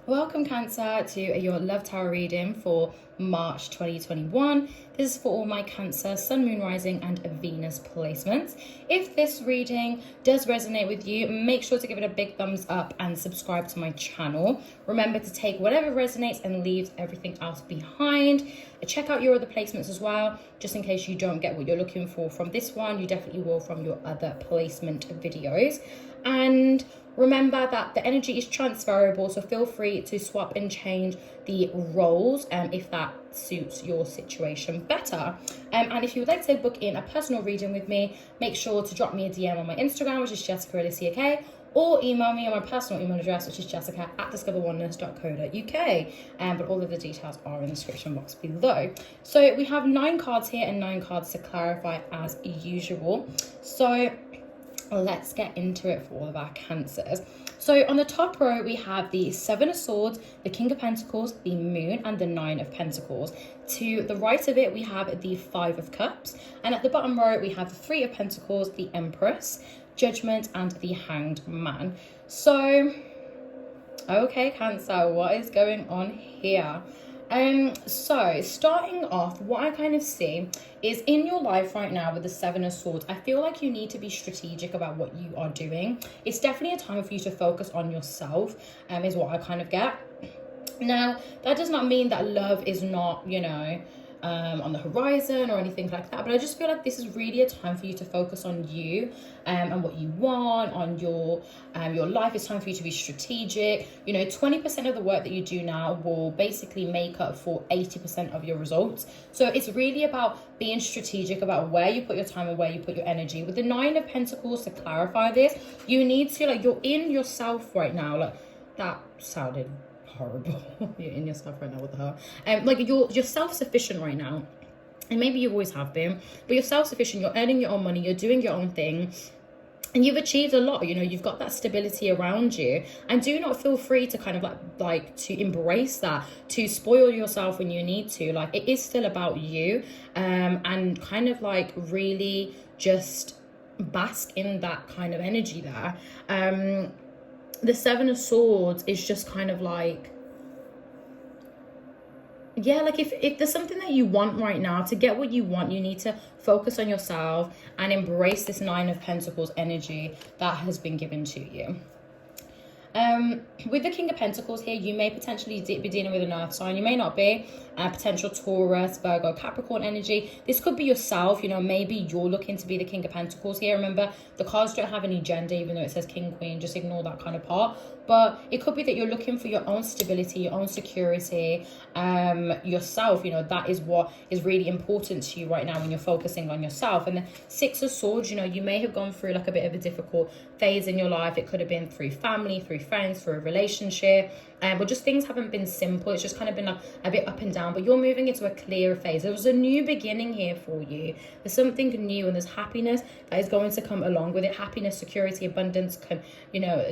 Welcome, Cancer, to your Love Tarot reading for March 2021. This is for all my Cancer, Sun, Moon, Rising, and Venus placements. If this reading does resonate with you, make sure to give it a big thumbs up and subscribe to my channel. Remember to take whatever resonates and leave everything else behind. Check out your other placements as well, just in case you don't get what you're looking for from this one. You definitely will from your other placement videos. And remember that the energy is transferable, so feel free to swap and change the roles if that suits your situation better. And if you would like to book in a personal reading with me, make sure to drop me a DM on my Instagram, which is Jessica Alicia K, or email me on my personal email address, which is jessica@discoveroneness.co.uk. But all of the details are in the description box below. So we have 9 cards here and 9 cards to clarify as usual. So let's get into it for all of our Cancers. So on the top row, we have the 7 of Swords, the King of Pentacles, the Moon, and the 9 of Pentacles. To the right of it, we have the 5 of Cups. And at the bottom row, we have the 3 of Pentacles, the Empress, Judgment, and the Hanged Man. So, okay, Cancer, what is going on here? So starting off, what I kind of see is in your life right now with the 7 of Swords, I feel like you need to be strategic about what you are doing. It's definitely a time for you to focus on yourself, is what I kind of get. Now, that does not mean that love is not, on the horizon or anything like that, but I just feel like this is really a time for you to focus on you and what you want on your life. It's time for you to be strategic. 20% of the work that you do now will basically make up for 80% of your results. So it's really about being strategic about where you put your time and where you put your energy. With the 9 of Pentacles, to clarify this, you need to, you're in yourself right now. That sounded horrible. You're in yourself right now, what the hell? You're self-sufficient right now, and maybe you always have been, but you're self-sufficient. You're earning your own money, you're doing your own thing, and you've achieved a lot. You've got that stability around you, and do not feel free to kind of like to embrace that, to spoil yourself when you need to. It is still about you, and kind of really just bask in that kind of energy there. The 7 of Swords is just kind of if there's something that you want right now, to get what you want, you need to focus on yourself and embrace this 9 of Pentacles energy that has been given to you. With the King of Pentacles here, you may potentially be dealing with an earth sign. You may not be. Potential Taurus, Virgo, Capricorn energy. This could be yourself. Maybe you're looking to be the King of Pentacles here. Remember, the cards don't have any gender, even though it says King, Queen. Just ignore that kind of part. But it could be that you're looking for your own stability, your own security, yourself. That is what is really important to you right now when you're focusing on yourself. And the 6 of Swords, you may have gone through a bit of a difficult phase in your life. It could have been through family, through friends, through a relationship, but just things haven't been simple. It's just kind of been a bit up and down, but you're moving into a clearer phase. There was a new beginning here for you. There's something new, and there's happiness that is going to come along with it. Happiness, security, abundance,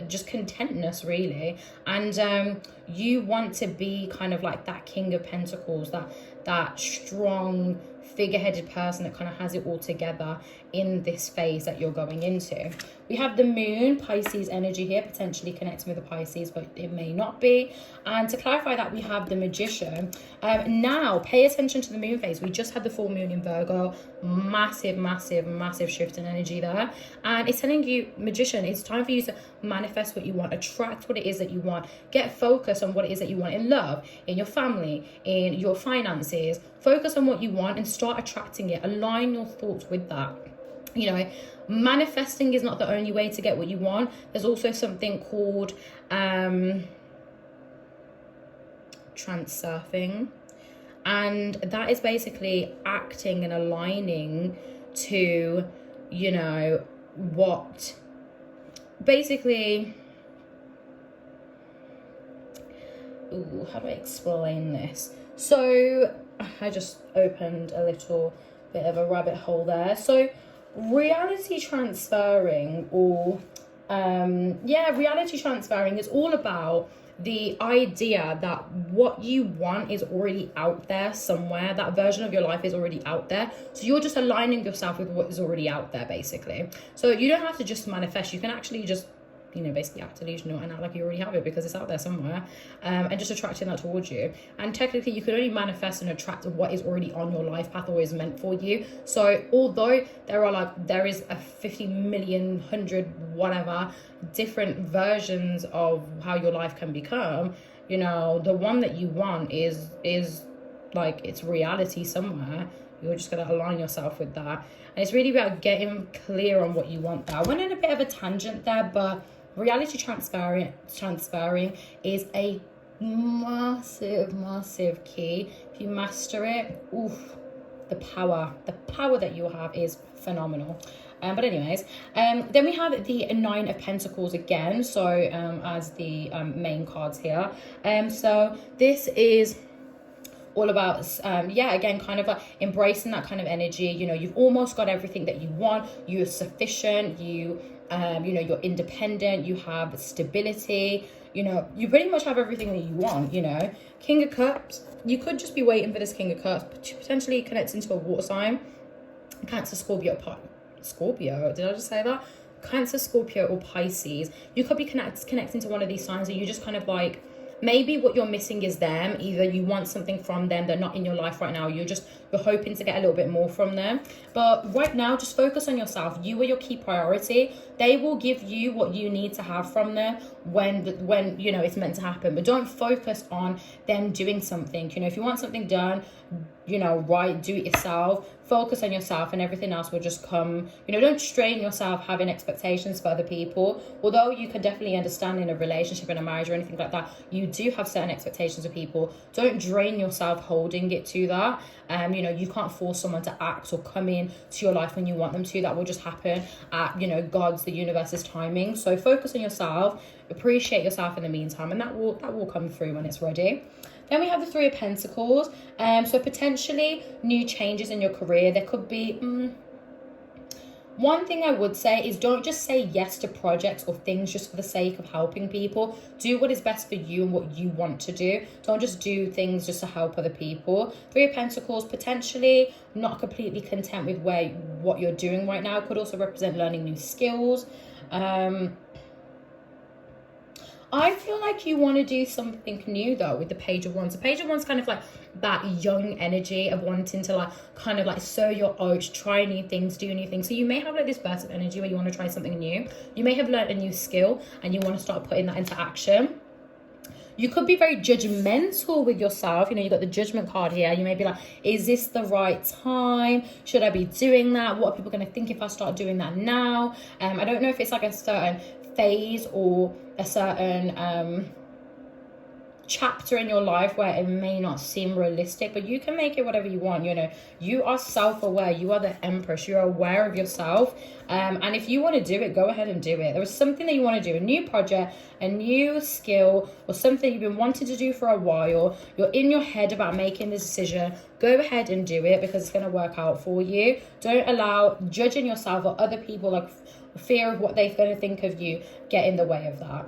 just contentness really. And you want to be kind of like that King of Pentacles, that strong figure-headed person that kind of has it all together in this phase that you're going into. We have the Moon, Pisces energy here, potentially connecting with the Pisces, but it may not be. And to clarify that, we have the Magician. Now, pay attention to the Moon phase. We just had the full moon in Virgo. Massive, massive, massive shift in energy there. And it's telling you, Magician, it's time for you to manifest what you want, attract what it is that you want, get focused on what it is that you want in love, in your family, in your finances. Focus on what you want and start attracting it. Align your thoughts with that. Manifesting is not the only way to get what you want. There's also something called transurfing, and that is basically acting and aligning to what basically, how do I explain this? So I just opened a little bit of a rabbit hole there. So reality transferring, or reality transferring is all about the idea that what you want is already out there somewhere. That version of your life is already out there, so you're just aligning yourself with what is already out there basically. So you don't have to just manifest, you can actually just basically act delusional and act like you already have it because it's out there somewhere, and just attracting that towards you. And technically you can only manifest and attract what is already on your life path or is meant for you. So although there is a 50 million, 100, whatever different versions of how your life can become, the one that you want is like it's reality somewhere. You're just going to align yourself with that. And it's really about getting clear on what you want there. I went in a bit of a tangent there, but reality transferring is a massive key. If you master it, the power that you have is phenomenal. But anyways, then we have the Nine of Pentacles again, so as the main cards here. So this is all about again, kind of like embracing that kind of energy. You've almost got everything that you want. You're sufficient. You're independent. You have stability. You pretty much have everything that you want. King of Cups, you could just be waiting for this King of Cups, potentially connects into a water sign. Cancer, Scorpio, did I just say that? Cancer, Scorpio, or Pisces. You could be connecting to one of these signs, and you just kind of like, maybe what you're missing is them. Either you want something from them, they're not in your life right now, you're hoping to get a little bit more from them. But right now, just focus on yourself. You are your key priority. They will give you what you need to have from them when it's meant to happen. But don't focus on them doing something. If you want something done, right, do it yourself. Focus on yourself and everything else will just come. Don't strain yourself having expectations for other people. Although you can definitely understand in a relationship, in a marriage or anything like that, you do have certain expectations of people. Don't drain yourself holding it to that. You can't force someone to act or come in to your life when you want them to. That will just happen at God's, the universe's timing. So focus on yourself, appreciate yourself in the meantime, and that will come through when it's ready. Then we have the Three of Pentacles. So potentially new changes in your career. There could be one thing I would say is don't just say yes to projects or things just for the sake of helping people. Do what is best for you and what you want to do. Don't just do things just to help other people. Three of Pentacles, potentially not completely content with what you're doing right now. Could also represent learning new skills. I feel like you want to do something new though with the Page of Wands. The Page of Wands kind of like that young energy of wanting to like kind of like sow your oats, try new things, do new things. So you may have like this burst of energy where you want to try something new. You may have learned a new skill and you want to start putting that into action. You could be very judgmental with yourself. You got the Judgment card here. You may be like, is this the right time? Should I be doing that? What are people going to think if I start doing that now? I don't know if it's like a certain phase or a certain chapter in your life where it may not seem realistic, but you can make it whatever you want. You are self-aware. You are the Empress. You're aware of yourself, and if you want to do it, go ahead and do it. There is something that you want to do, a new project, a new skill, or something you've been wanting to do for a while. You're in your head about making the decision. Go ahead and do it because it's going to work out for you. Don't allow judging yourself or other people, like fear of what they're going to think of you, get in the way of that.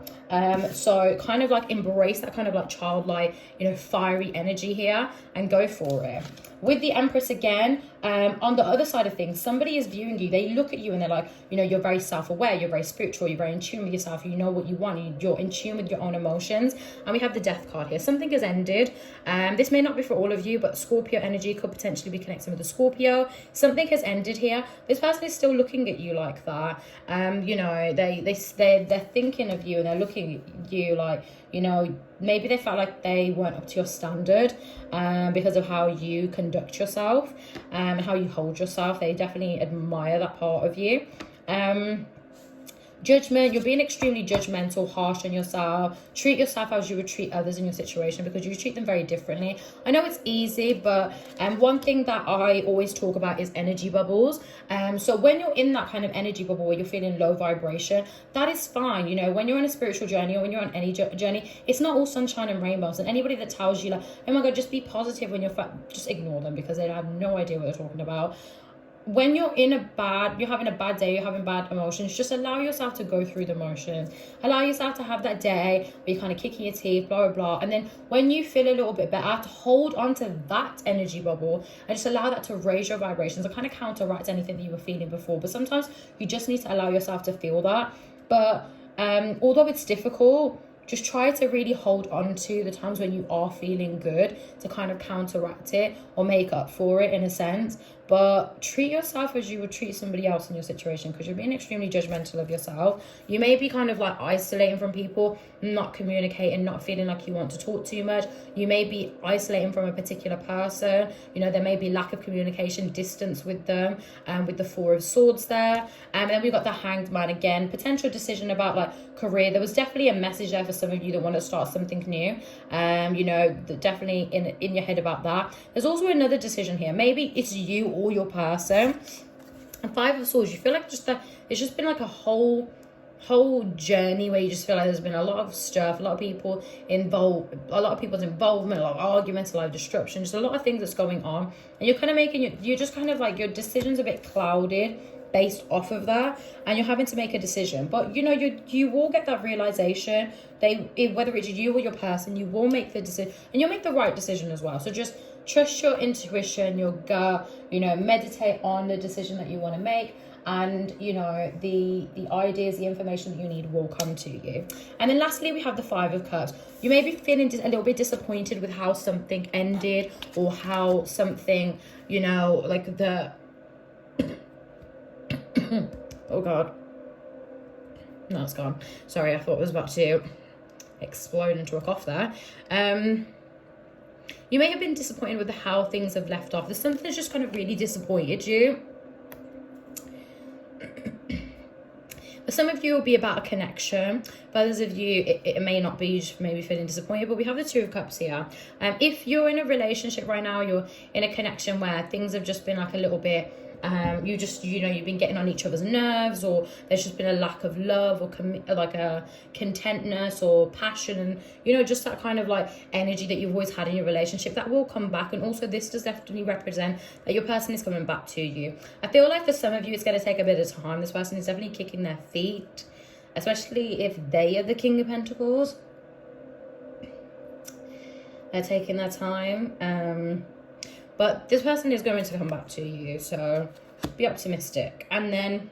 So kind of like embrace that kind of like childlike, fiery energy here and go for it. With the Empress again, on the other side of things, somebody is viewing you. They look at you and they're like, you're very self-aware, you're very spiritual, you're very in tune with yourself, you know what you want, you're in tune with your own emotions. And we have the Death card here. Something has ended. This may not be for all of you, but Scorpio energy could potentially be connecting with the Scorpio. Something has ended here. This person is still looking at you like that. They're thinking of you and they're looking at you like, maybe they felt like they weren't up to your standard because of how you conduct yourself and how you hold yourself. They definitely admire that part of you. Judgment, you're being extremely judgmental, harsh on yourself. Treat yourself as you would treat others in your situation because you treat them very differently. I know it's easy, but one thing that I always talk about is energy bubbles. So when you're in that kind of energy bubble where you're feeling low vibration, that is fine. When you're on a spiritual journey or when you're on any journey, it's not all sunshine and rainbows. And anybody that tells you like, oh my God, just be positive when you're just ignore them because they have no idea what they're talking about. When you're having a bad day, you're having bad emotions, just allow yourself to go through the motions. Allow yourself to have that day where you're kind of kicking your teeth, blah, blah, blah. And then when you feel a little bit better, to hold on to that energy bubble and just allow that to raise your vibrations and kind of counteract anything that you were feeling before. But sometimes you just need to allow yourself to feel that. But Although it's difficult, just try to really hold on to the times when you are feeling good to kind of counteract it or make up for it in a sense. But treat yourself as you would treat somebody else in your situation, because you're being extremely judgmental of yourself. You may be kind of like isolating from people, not communicating, not feeling like you want to talk too much. You may be isolating from a particular person. You know, there may be lack of communication, distance with them, with the Four of Swords there. And then we've got the Hanged Man again, potential decision about like career. There was definitely a message there for some of you that want to start something new. You know, definitely in your head about that. There's also another decision here. Maybe it's you or your person. And Five of Swords, you feel like it's just been like a whole journey where you just feel like there's been a lot of stuff, a lot of people involved, a lot of people's involvement, a lot of arguments, a lot of disruption, just a lot of things that's going on, and you're kind of making you're just kind of like, your decision's a bit clouded based off of that, and you're having to make a decision. But you know, you will get that realization, whether it's you or your person, you will make the decision, and you'll make the right decision as well. So just trust your intuition, your gut, you know, meditate on the decision that you want to make, and you know, the ideas, the information that you need will come to you. And then lastly, we have the Five of Cups. You may be feeling a little bit disappointed with how something ended, or how something, you know, like the oh god, no, it's gone. Sorry, I thought it was about to explode into a cough there. You may have been disappointed with how things have left off. There's something that's just kind of really disappointed you. For some of you, it will be about a connection. For others of you, it may not be. You just maybe feeling disappointed. But we have the Two of Cups here. If you're in a relationship right now, you're in a connection where things have just been like a little bit, you know, you've been getting on each other's nerves, or there's just been a lack of love, or like a contentness or passion, and you know, just that kind of like energy that you've always had in your relationship, that will come back. And also this does definitely represent that your person is coming back to you. I feel like for some of you, it's going to take a bit of time. This person is definitely kicking their feet, especially if they are the King of Pentacles. They're taking their time. But this person is going to come back to you, so be optimistic. And then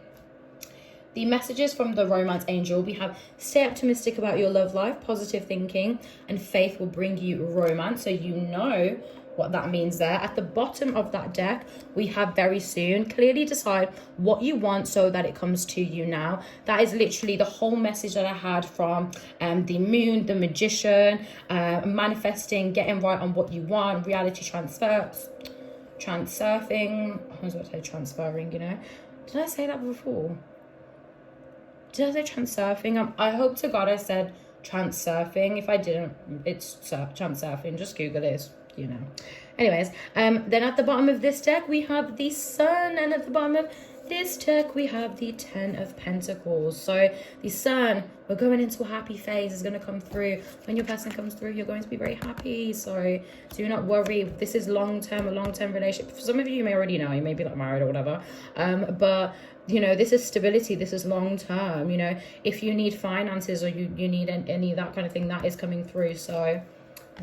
the messages from the Romance Angel, we have stay optimistic about your love life, positive thinking, and faith will bring you romance. So you know what that means there. At the bottom of that deck, we have very soon. Clearly decide what you want so that it comes to you now. That is literally the whole message that I had from the Moon, the Magician, manifesting, getting right on what you want, reality transurfing. I was about to say transferring, you know. Did I say that before? Did I say transurfing? I hope to God I said transurfing. If I didn't, it's transurfing. Just Google this, you know. Anyways, then at the bottom of this deck, we have the Sun, and at the bottom of this deck, we have the Ten of Pentacles. So the Sun, we're going into a happy phase, is going to come through. When your person comes through, you're going to be very happy. So do not worry. This is long-term, a long-term relationship. For some of you may already know, you may be like married or whatever. But you know, this is stability, this is long-term. You know, if you need finances, or you need any of that kind of thing, that is coming through. So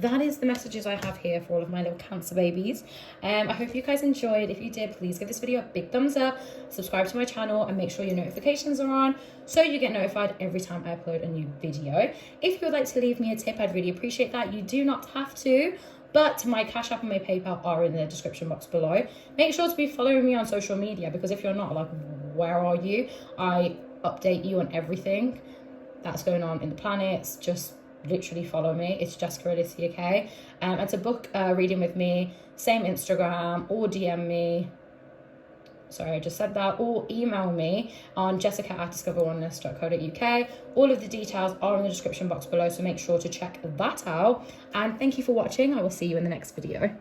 that is the messages I have here for all of my little Cancer babies. I hope you guys enjoyed. If you did, please give this video a big thumbs up, subscribe to my channel, and make sure your notifications are on so you get notified every time I upload a new video. If you would like to leave me a tip, I'd really appreciate that. You do not have to, but my Cash App and my PayPal are in the description box below. Make sure to be following me on social media, because if you're not, like, where are you? I update you on everything that's going on in the planets. Just literally follow me. It's Jessica Ellisi, okay? And to book a reading with me, same Instagram, or DM me. Sorry, I just said that. Or email me on jessica@discoveroneness.co.uk. All of the details are in the description box below, so make sure to check that out. And thank you for watching. I will see you in the next video.